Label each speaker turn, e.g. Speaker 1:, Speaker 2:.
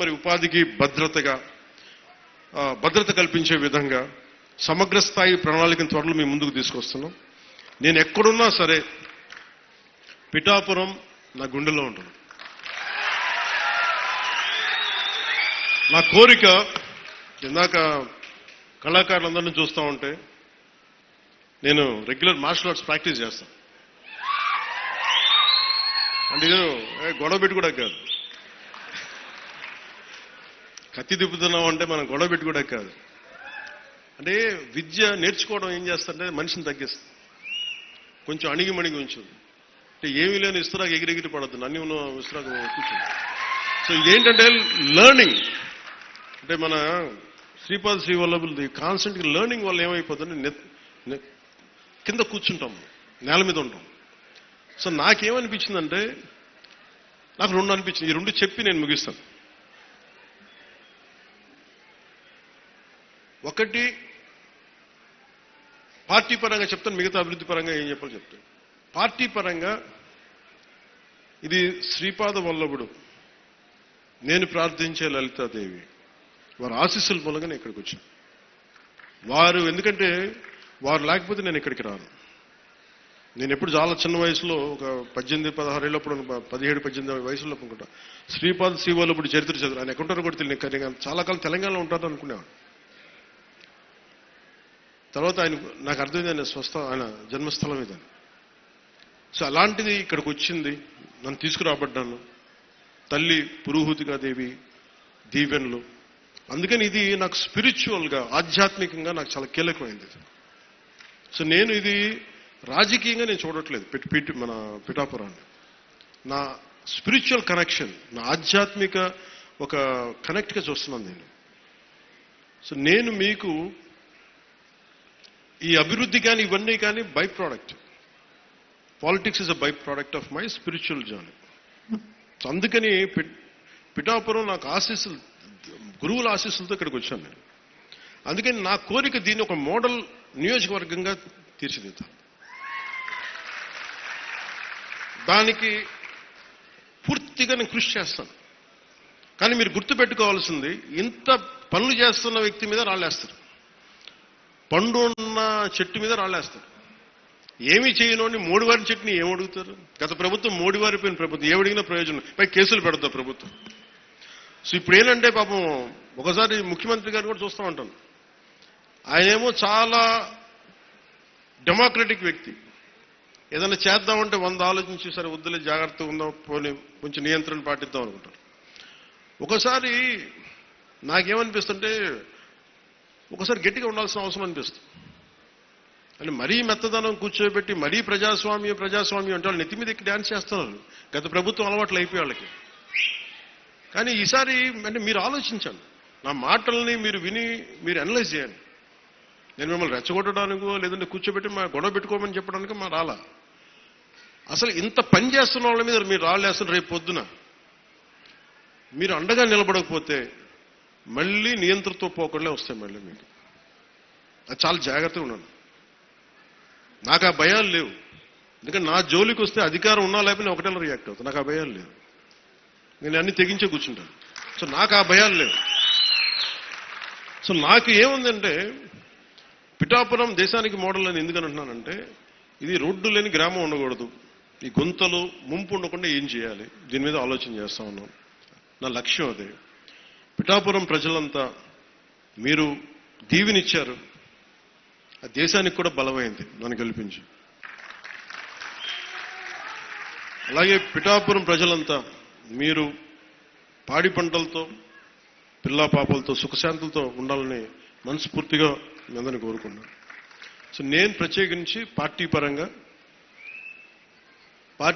Speaker 1: మరి ఉపాధికి భద్రత కల్పించే విధంగా సమగ్ర స్థాయి ప్రణాళికను త్వరలో మీ ముందుకు తీసుకొస్తున్నాం. నేను ఎక్కడున్నా సరే పిఠాపురం నా గుండెలో ఉంటుంది. నా కోరిక ఇందాక కళాకారులందరినీ చూస్తూ ఉంటే నేను రెగ్యులర్ మార్షల్ ఆర్ట్స్ ప్రాక్టీస్ చేస్తాను. అంటే నేను గొడవ పెట్టి కూడా కాదు, కత్తి తిప్పుతున్నాం అంటే మనం గొడవ పెట్టి కూడా కాదు. అంటే విద్య నేర్చుకోవడం ఏం చేస్తుంటే మనిషిని తగ్గిస్తుంది, కొంచెం అణిగిమణిగి ఉంచుంది. అంటే ఏమీ లేని ఇస్తురాకు ఎగిరెగిరి పడద్దు, అన్ని ఉన్న ఇస్తురాకు కూర్చుంది. సో ఇదేంటంటే లెర్నింగ్. అంటే మన శ్రీపాద శ్రీవల్లభులది కాన్స్టెంట్గా లెర్నింగ్ వల్ల ఏమైపోతుంది, కింద కూర్చుంటాం, నేల మీద ఉంటాం. సో నాకేమనిపించిందంటే, నాకు రెండు అనిపించింది. ఈ రెండు చెప్పి నేను ముగిస్తాను. ఒకటి పార్టీ పరంగా చెప్తాను, మిగతా అభివృద్ధి పరంగా ఏం చెప్పాలో చెప్తాను. పార్టీ పరంగా ఇది శ్రీపాద వల్లభుడు, నేను ప్రార్థించే లలితాదేవి వారి ఆశీస్సుల మూలంగా నేను ఇక్కడికి వచ్చాను. వారు ఎందుకంటే వారు లేకపోతే నేను ఇక్కడికి రాను. నేను ఎప్పుడు చాలా చిన్న వయసులో ఒక 18-16 ఏళ్ళప్పుడు 17-18 వయసులో అనుకుంటా శ్రీపాద శ్రీవల్లభుడు చరిత్ర చదువు. ఆయన ఎక్కడుంటారో కూడా తెలియదు, చాలా కాలం తెలంగాణలో ఉంటారు అనుకునేవాడు. తర్వాత నాకు అర్థమైంది ఆయన జన్మస్థలం ఇదని. సో అలాంటిది ఇక్కడికి వచ్చింది, నన్ను తీసుకురాబడ్డాను. తల్లి పురుహూతికాదేవి దీవెనలు. అందుకని ఇది నాకు స్పిరిచువల్గా, ఆధ్యాత్మికంగా నాకు చాలా కీలకమైంది. సో నేను ఇది రాజకీయంగా నేను చూడట్లేదు మన పిఠాపురాన్ని. నా స్పిరిచువల్ కనెక్షన్, నా ఆధ్యాత్మిక ఒక కనెక్ట్గా చూస్తున్నాను నేను. సో నేను మీకు ఈ అభివృద్ధి కానీ ఇవన్నీ కానీ by product. Politics is a by product of my spiritual journey. అందుకని పిఠాపురం నాకు ఆశీస్సులు, గురువుల ఆశీస్సులతో ఇక్కడికి వచ్చాను నేను. అందుకని నా కోరిక దీన్ని ఒక మోడల్ నియోజకవర్గంగా తీర్చిదిద్దాను. దానికి పూర్తిగా నేను కృషి చేస్తాను. కానీ మీరు గుర్తుపెట్టుకోవాల్సింది, ఇంత పనులు చేస్తున్న వ్యక్తి మీద రాళ్ళేస్తారు, పండు ఉన్న చెట్టు మీద రాళ్ళేస్తారు. ఏమీ చేయనోని మోడివారి చెట్టుని ఏమడుగుతారు? గత ప్రభుత్వం మోడివారిపోయిన ప్రభుత్వం, ఏమడిగినా ప్రయోజనం, పై కేసులు పెడతారు ప్రభుత్వం. సో ఇప్పుడు ఏంటంటే పాపం ఒకసారి ముఖ్యమంత్రి గారు కూడా చూస్తూ ఉంటాను, ఆయనేమో చాలా డెమోక్రటిక్ వ్యక్తి. ఏదైనా చేద్దామంటే 100 ఆలోచించి సరే వద్దులే జాగ్రత్తగా ఉందాం, పోనీ కొంచెం నియంత్రణ పాటిద్దాం అనుకుంటారు. ఒకసారి నాకేమనిపిస్తుంటే ఒకసారి గట్టిగా ఉండాల్సిన అవసరం అనిపిస్తుంది. అంటే మరీ మెత్తదనం కూర్చోబెట్టి మరీ ప్రజాస్వామ్యం అంటే వాళ్ళు నెత్తి మీద ఎక్కి డ్యాన్స్ చేస్తున్నారు. గత ప్రభుత్వం అలవాట్లు అయిపోయి వాళ్ళకి. కానీ ఈసారి అంటే మీరు ఆలోచించండి, నా మాటల్ని మీరు విని మీరు అనలైజ్ చేయండి. నేను మిమ్మల్ని రెచ్చగొట్టడానికో లేదంటే కూర్చోబెట్టి మా గొడవ పెట్టుకోమని చెప్పడానికి మా రాలా. అసలు ఇంత పని చేస్తున్న వాళ్ళ మీద మీరు రాళ్ళేస్తున్న రేపు పొద్దున మీరు అండగా నిలబడకపోతే మళ్ళీ నియంత్రణతో పోకుండా వస్తాయి మళ్ళీ మీకు. అది చాలా జాగ్రత్తగా ఉన్నాను. నాకు ఆ భయాలు లేవు. ఎందుకంటే నా జోలికి వస్తే అధికారం ఉన్నా లేకపోతే ఒకటేలా రియాక్ట్ అవుతాను. నాకు ఆ భయాలు లేవు. నేను అన్ని తెగించే కూర్చుంటాను. సో నాకు ఆ భయాలు లేవు. సో నాకు ఏముందంటే పిఠాపురం దేశానికి మోడల్ అని ఎందుకని అంటున్నానంటే, ఇది రోడ్డు లేని గ్రామం ఉండకూడదు, ఈ గుంతలు ముంపు ఉండకుండా ఏం చేయాలి, దీని మీద ఆలోచన చేస్తా ఉన్నాను. నా లక్ష్యం అదే. పిఠాపురం ప్రజలంతా మీరు దీవెనిచ్చారు, ఆ దేశానికి కూడా బలమైంది నన్ను గెలిపించి. అలాగే పిఠాపురం ప్రజలంతా మీరు పాడి పంటలతో పిల్లా పాపలతో సుఖశాంతులతో ఉండాలని మనస్ఫూర్తిగా మీ అందరినీ కోరుకున్నాను. సో నేను ప్రత్యేకించి పార్టీ పరంగా